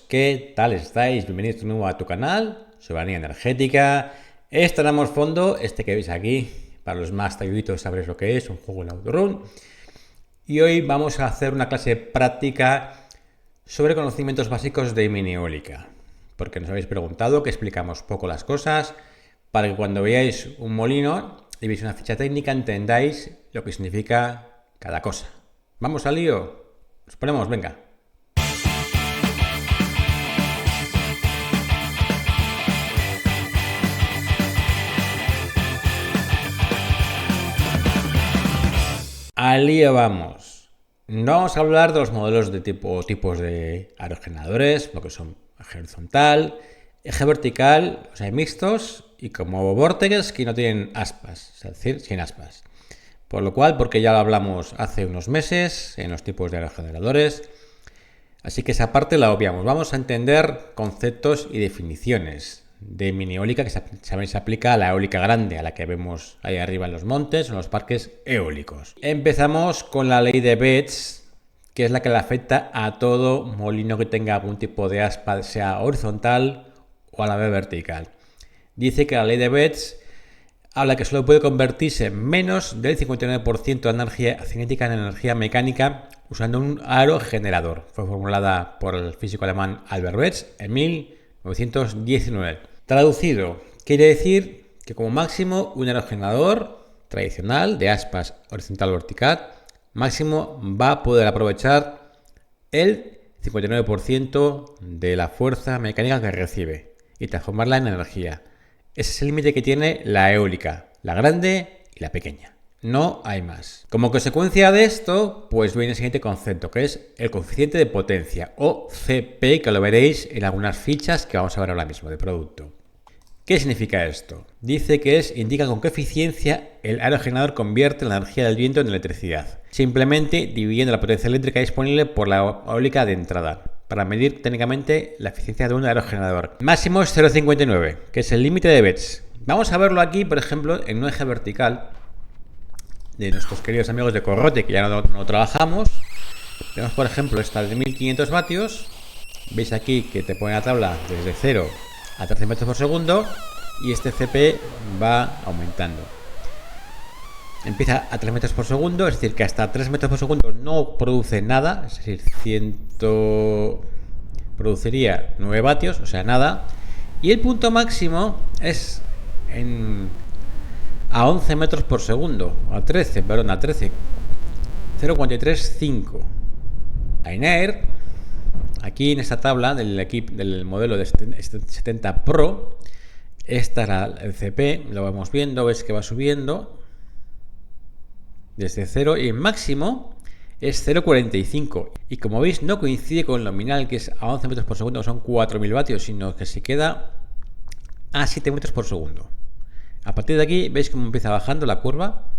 ¿Qué tal estáis? Bienvenidos de nuevo a tu canal, Soberanía Energética. Estrenamos fondo, este que veis aquí, para los más talluditos sabréis lo que es, un juego en Autorun. Y hoy vamos a hacer una clase práctica sobre conocimientos básicos de mini eólica. Porque nos habéis preguntado que explicamos poco las cosas, para que cuando veáis un molino y veis una ficha técnica entendáis lo que significa cada cosa. ¿Vamos al lío? Nos ponemos, venga. Al lío vamos. No vamos a hablar de los modelos de tipos de aerogeneradores, lo que son eje horizontal, eje vertical, o sea, mixtos, y como vórtices que no tienen aspas, es decir, sin aspas. Por lo cual, porque ya lo hablamos hace unos meses en los tipos de aerogeneradores, así que esa parte la obviamos. Vamos a entender conceptos y definiciones de mini eólica que se aplica a la eólica grande, a la que vemos ahí arriba en los montes o en los parques eólicos. Empezamos con la ley de Betz, que es la que le afecta a todo molino que tenga algún tipo de aspa, sea horizontal o a la vez vertical. Dice que la ley de Betz habla que solo puede convertirse menos del 59% de energía cinética en energía mecánica usando un aerogenerador. Fue formulada por el físico alemán Albert Betz en 1919. Traducido, quiere decir que como máximo un aerogenerador tradicional de aspas horizontal o vertical máximo va a poder aprovechar el 59% de la fuerza mecánica que recibe y transformarla en energía. Ese es el límite que tiene la eólica, la grande y la pequeña. No hay más. Como consecuencia de esto, pues viene el siguiente concepto, que es el coeficiente de potencia, o CP, que lo veréis en algunas fichas que vamos a ver ahora mismo de producto. ¿Qué significa esto? Dice que indica con qué eficiencia el aerogenerador convierte la energía del viento en electricidad, simplemente dividiendo la potencia eléctrica disponible por la eólica de entrada, para medir técnicamente la eficiencia de un aerogenerador. Máximo es 0,59, que es el límite de Betz. Vamos a verlo aquí, por ejemplo, en un eje vertical de nuestros queridos amigos de Corrote, que ya no trabajamos. Tenemos, por ejemplo, esta de 1500 vatios. Veis aquí que te pone la tabla desde 0 a 13 metros por segundo y este CP va aumentando. Empieza a 3 metros por segundo, es decir, que hasta 3 metros por segundo no produce nada, es decir, produciría 9 vatios, o sea, nada. Y el punto máximo es a 11 metros por segundo, a 13, 0,435. Ainair, aquí en esta tabla del modelo de 70 Pro, esta era el CP, lo vamos viendo, ves que va subiendo desde 0 y el máximo es 0,45. Y como veis, no coincide con el nominal, que es a 11 metros por segundo, que son 4.000 vatios, sino que se queda a 7 metros por segundo. A partir de aquí veis cómo empieza bajando la curva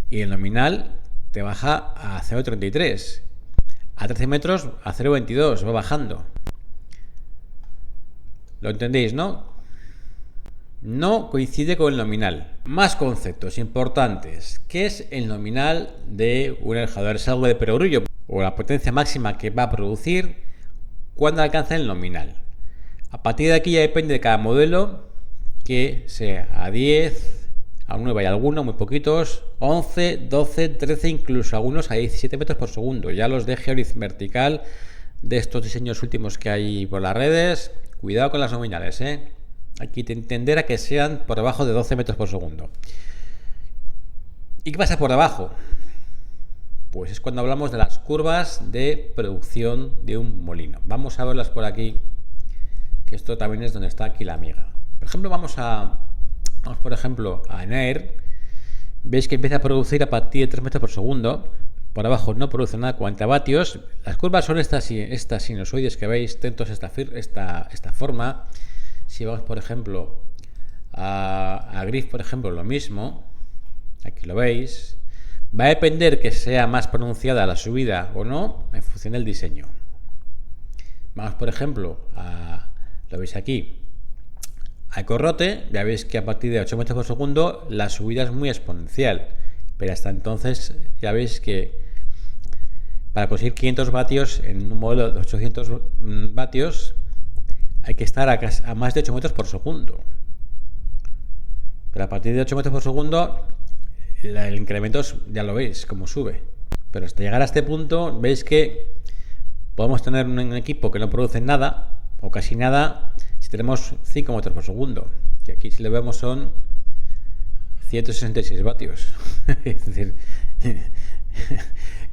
y el nominal te baja a 0,33. A 13 metros a 0,22 va bajando. ¿Lo entendéis, no? No coincide con el nominal. Más conceptos importantes. ¿Qué es el nominal de un aerogenerador? Es algo de perogrullo o la potencia máxima que va a producir cuando alcanza el nominal. A partir de aquí ya depende de cada modelo, que sea a 10, a 9 hay algunos, muy poquitos, 11, 12, 13, incluso algunos a 17 metros por segundo. Ya los de eje vertical de estos diseños últimos que hay por las redes, cuidado con las nominales, Aquí te entenderá que sean por debajo de 12 metros por segundo. ¿Y qué pasa por debajo? Pues es cuando hablamos de las curvas de producción de un molino. Vamos a verlas por aquí, que esto también es donde está aquí la amiga. Por ejemplo, vamos por ejemplo a Ainair. Veis que empieza a producir a partir de 3 metros por segundo. Por abajo no produce nada, 40 vatios. Las curvas son estas sinusoides que veis, tentos esta forma. Si vamos, por ejemplo, a Grif, por ejemplo, lo mismo. Aquí lo veis. Va a depender que sea más pronunciada la subida o no en función del diseño. Vamos, por ejemplo, lo veis aquí, a Corrote. Ya veis que a partir de 8 metros por segundo la subida es muy exponencial, pero hasta entonces ya veis que para conseguir 500 vatios en un modelo de 800 vatios hay que estar a más de 8 metros por segundo. Pero a partir de 8 metros por segundo el incremento ya lo veis como sube. Pero hasta llegar a este punto veis que podemos tener un equipo que no produce nada o casi nada si tenemos 5 metros por segundo. Que aquí si lo vemos son 166 vatios. Es decir,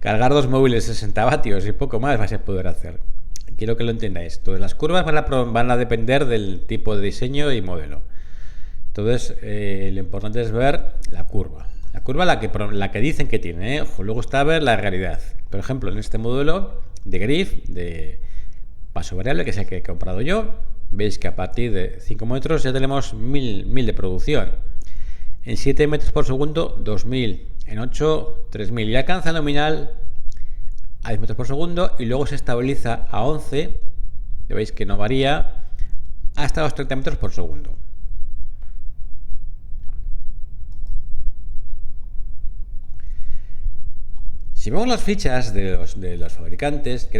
cargar dos móviles 60 vatios y poco más vais a poder hacer. Quiero que lo entendáis. Entonces, las curvas van a depender del tipo de diseño y modelo. Entonces, lo importante es ver la curva. La curva la que dicen que tiene, ¿eh? Ojo, luego está ver la realidad. Por ejemplo, en este modelo de Grif, de paso variable, que es el que he comprado yo, veis que a partir de 5 metros ya tenemos 1000 de producción. En 7 metros por segundo, 2000. En 8, 3000. Y alcanza nominal a 10 metros por segundo y luego se estabiliza a 11. Veis que no varía hasta los 30 metros por segundo. Si vemos las fichas de los fabricantes,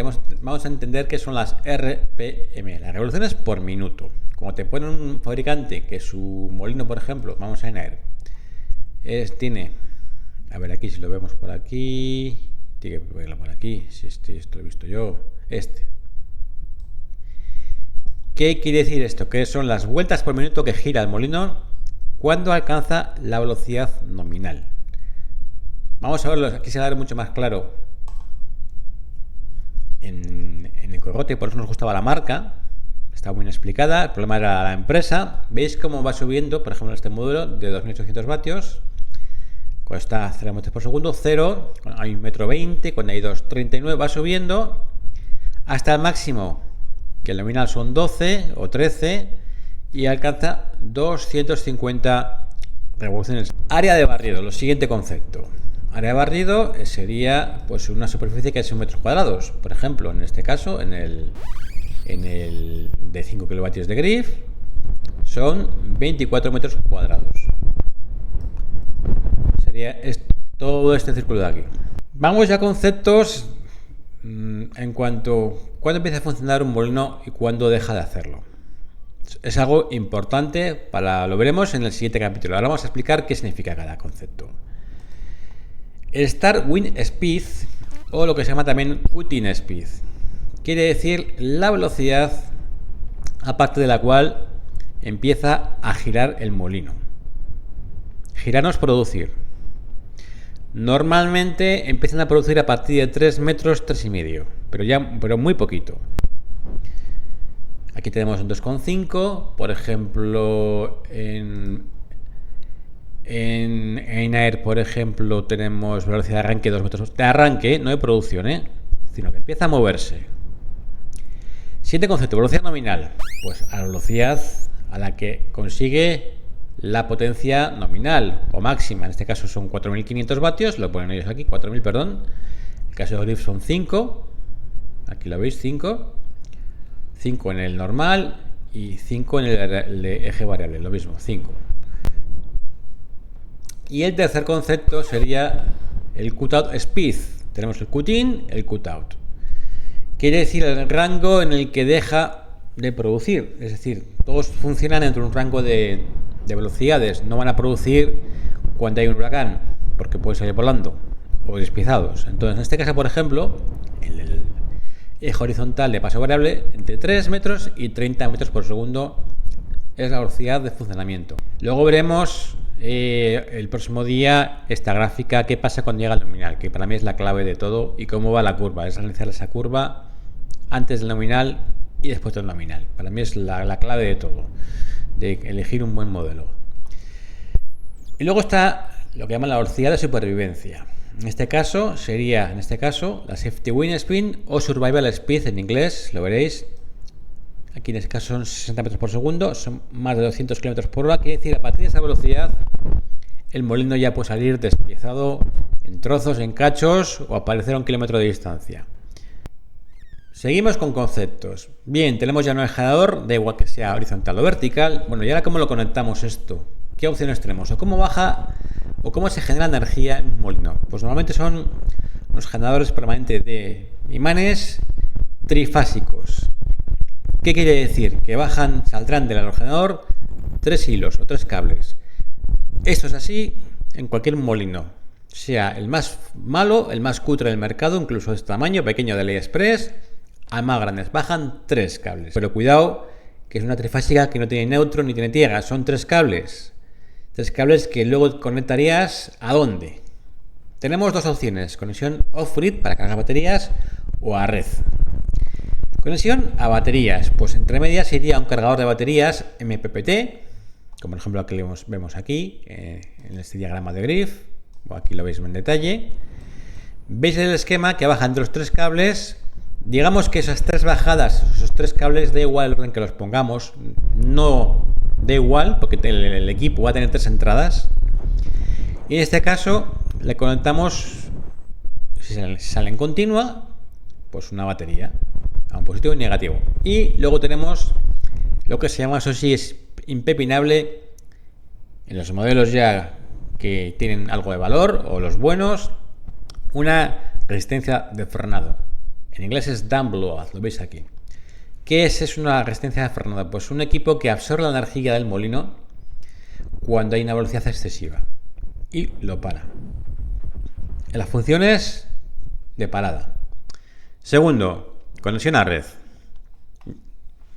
vamos a entender que son las RPM, las revoluciones por minuto. Como te pone un fabricante que su molino, por ejemplo, vamos a Enaer, tiene, a ver aquí si lo vemos por aquí, tiene que verlo por aquí, si esto lo he visto yo, ¿Qué quiere decir esto? Que son las vueltas por minuto que gira el molino cuando alcanza la velocidad nominal. Vamos a verlo, aquí se va a ver mucho más claro en el corrote, por eso nos gustaba la marca, está muy bien explicada, el problema era la empresa. Veis cómo va subiendo, por ejemplo, en este módulo de 2800 vatios, cuando está a 0 metros por segundo, 0, cuando hay 1,20 m, cuando hay 2,39 va subiendo hasta el máximo, que el nominal son 12 o 13 y alcanza 250 revoluciones. Área de barrido, lo siguiente concepto. Área de barrido sería pues una superficie que es 1 metros cuadrados. Por ejemplo, en este caso, en el de 5 kilovatios de Grif, son 24 metros cuadrados. Sería todo este círculo de aquí. Vamos ya a conceptos en cuanto a cuándo empieza a funcionar un molino y cuándo deja de hacerlo. Es algo importante, lo veremos en el siguiente capítulo. Ahora vamos a explicar qué significa cada concepto. El Start Wind Speed, o lo que se llama también Cutting Speed, quiere decir la velocidad a partir de la cual empieza a girar el molino. Girar no es producir. Normalmente empiezan a producir a partir de 3 metros, 3,5, pero muy poquito. Aquí tenemos un 2,5, por ejemplo, en Enaer, por ejemplo, tenemos velocidad de arranque 2 metros de arranque, no de producción, sino que empieza a moverse. Siguiente concepto, velocidad nominal, pues a la velocidad a la que consigue la potencia nominal o máxima. En este caso son 4500 vatios, lo ponen ellos aquí, 4000, perdón. En el caso de Grif son 5, aquí lo veis, 5 en el normal y 5 en el eje variable, lo mismo, 5. Y el tercer concepto sería el cutout speed. Tenemos el cut-in, el cutout. Quiere decir el rango en el que deja de producir. Es decir, todos funcionan entre un rango de velocidades. No van a producir cuando hay un huracán, porque pueden salir volando o despiezados. Entonces, en este caso, por ejemplo, el eje horizontal de paso variable, entre 3 metros y 30 metros por segundo es la velocidad de funcionamiento. Luego veremos el próximo día esta gráfica, qué pasa cuando llega al nominal, que para mí es la clave de todo, y cómo va la curva. Es analizar esa curva antes del nominal y después del nominal. Para mí es la clave de todo, de elegir un buen modelo. Y luego está lo que llaman la velocidad de supervivencia. En este caso sería la Safety Wind Speed o Survival Speed en inglés, lo veréis. Aquí en este caso son 60 metros por segundo, son más de 200 km por hora. Quiere decir, a partir de esa velocidad, el molino ya puede salir despiezado en trozos, en cachos o aparecer a 1 kilómetro de distancia. Seguimos con conceptos. Bien, tenemos ya un generador, da igual que sea horizontal o vertical. Bueno, y ahora ¿cómo lo conectamos esto? ¿Qué opciones tenemos? ¿O cómo baja o cómo se genera energía en un molino? Pues normalmente son unos generadores permanentes de imanes trifásicos. ¿Qué quiere decir? Que saldrán del aerogenerador 3 hilos o 3 cables. Esto es así en cualquier molino, sea el más malo, el más cutre del mercado, incluso de este tamaño pequeño de AliExpress, a más grandes. Bajan 3 cables. Pero cuidado, que es una trifásica que no tiene neutro ni tiene tierra, son 3 cables. 3 cables que luego conectarías ¿a dónde? Tenemos dos opciones: conexión off-grid para cargar baterías o a red. Conexión a baterías, pues entre medias iría un cargador de baterías MPPT, como por ejemplo el que vemos aquí en este diagrama de Grif, o aquí lo veis en detalle. Veis el esquema que bajan de los 3 cables. Digamos que esas 3 bajadas, esos 3 cables, da igual el orden que los pongamos, no da igual, porque el equipo va a tener 3 entradas. Y en este caso le conectamos, si sale en continua, pues una batería a un positivo y negativo. Y luego tenemos lo que se llama, eso sí es impepinable, en los modelos ya que tienen algo de valor, o los buenos, una resistencia de frenado. En inglés es dump blowout, lo veis aquí. ¿Qué es una resistencia de frenado? Pues un equipo que absorbe la energía del molino cuando hay una velocidad excesiva y lo para. Las funciones de parada. Segundo, conexión a red.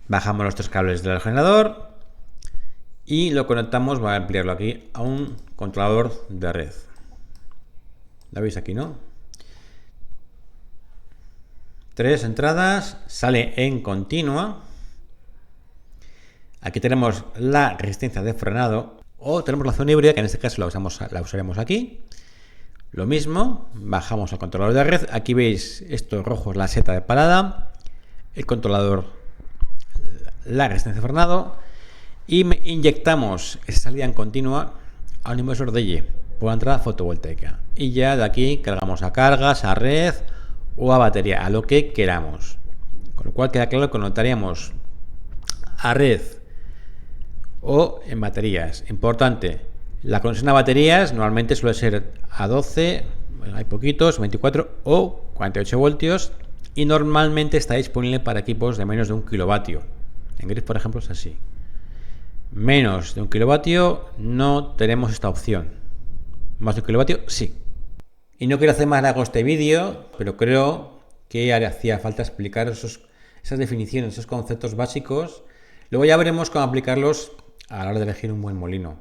Bajamos los 3 cables del generador y lo conectamos, voy a ampliarlo aquí, a un controlador de red. ¿La veis aquí, no? 3 entradas, sale en continua. Aquí tenemos la resistencia de frenado, o tenemos la zona híbrida, que en este caso la usaremos aquí. Lo mismo, bajamos al controlador de red. Aquí veis, esto rojo es la seta de parada, el controlador, la resistencia de frenado, y inyectamos esa salida en continua a un inversor DG por entrada fotovoltaica. Y ya de aquí cargamos a cargas, a red o a batería, a lo que queramos. Con lo cual queda claro que conectaríamos a red o en baterías. Importante, la conexión a baterías normalmente suele ser a 12, bueno, hay poquitos, 24 o 48 voltios, y normalmente está disponible para equipos de menos de 1 kilovatio. En Grif, por ejemplo, es así. Menos de 1 kilovatio no tenemos esta opción. Más de 1 kilovatio, sí. Y no quiero hacer más largo este vídeo, pero creo que hacía falta explicar esas definiciones, esos conceptos básicos. Luego ya veremos cómo aplicarlos a la hora de elegir un buen molino,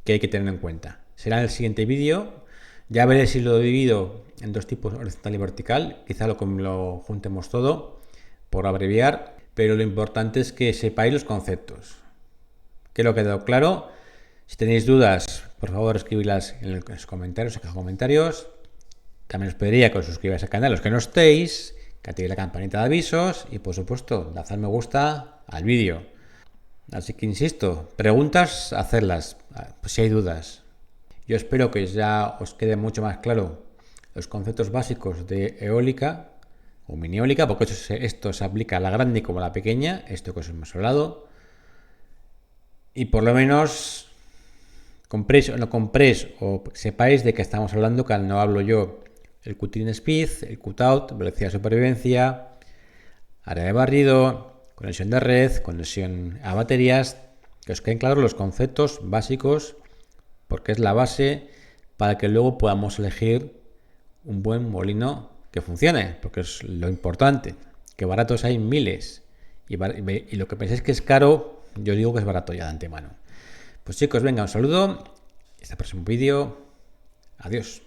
que hay que tener en cuenta. Será en el siguiente vídeo. Ya veré si lo he dividido en 2 tipos, horizontal y vertical. Quizá lo juntemos todo, por abreviar. Pero lo importante es que sepáis los conceptos. Que lo ha quedado claro. Si tenéis dudas, por favor escribidlas en los comentarios, en los comentarios. También os pediría que os suscribáis al canal, los que no estéis, que activéis la campanita de avisos y por supuesto, dadle me gusta al vídeo. Así que insisto, preguntas, hacerlas, pues si hay dudas. Yo espero que ya os quede mucho más claro los conceptos básicos de eólica o mini eólica, porque esto se aplica a la grande como a la pequeña, esto que os hemos hablado. Y por lo menos compréis o no compréis, o sepáis de qué estamos hablando, que no hablo yo. El Q-in speed, el Q-out, velocidad de supervivencia, área de barrido, conexión de red, conexión a baterías. Que os queden claros los conceptos básicos, porque es la base para que luego podamos elegir un buen molino que funcione, porque es lo importante. Que baratos hay miles, y lo que pensáis que es caro, yo digo que es barato ya de antemano. Pues chicos, venga, un saludo, hasta el próximo vídeo, adiós.